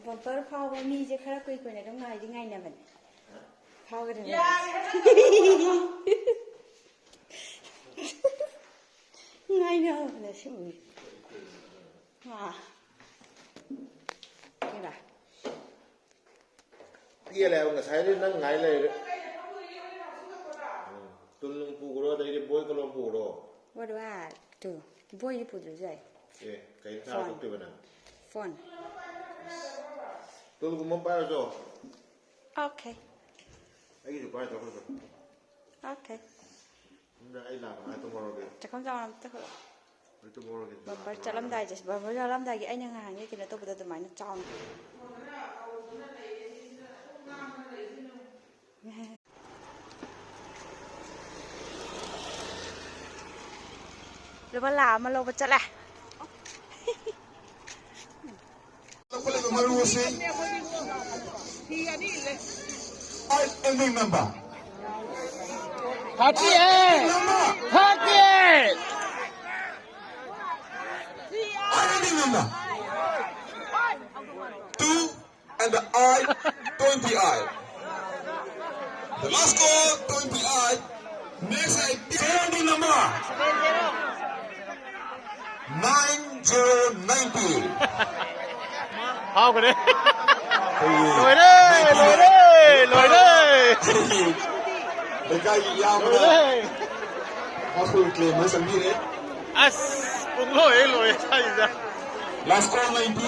Bumper ꯐꯥꯎꯕ ꯃꯤꯁꯦ ꯈꯔ ꯀꯨꯏꯅ ꯑꯗꯨꯝ ꯉꯥꯏꯅꯕꯅꯦ ꯐꯥꯎꯒꯗꯕꯅꯦ ꯉꯥꯏꯅꯕꯅꯦ ꯁꯤꯡ kira iya lah nggak saya nang ngai lah tulung pugro dari boy kalau pugro what do I do boy pudro jai kayak tahu tuh benar phone tulung mau bayar jo okay lagi juga bayar jo okay udah ilah itu mau lagi cakap jangan tak itu mau lagi bumper calam dah je bumper calam dah ke ayah ngahangnya kita tu betul tu mana cawan lepas lama lo baca lah. Ending number. Hati hati. Ending number. 2 and the I 20I. The last score 20I. Next ending number. 9090. How good? Lôi The guy yang hospital claim mas ambil As, pun lôi, sao vậy? last call 19.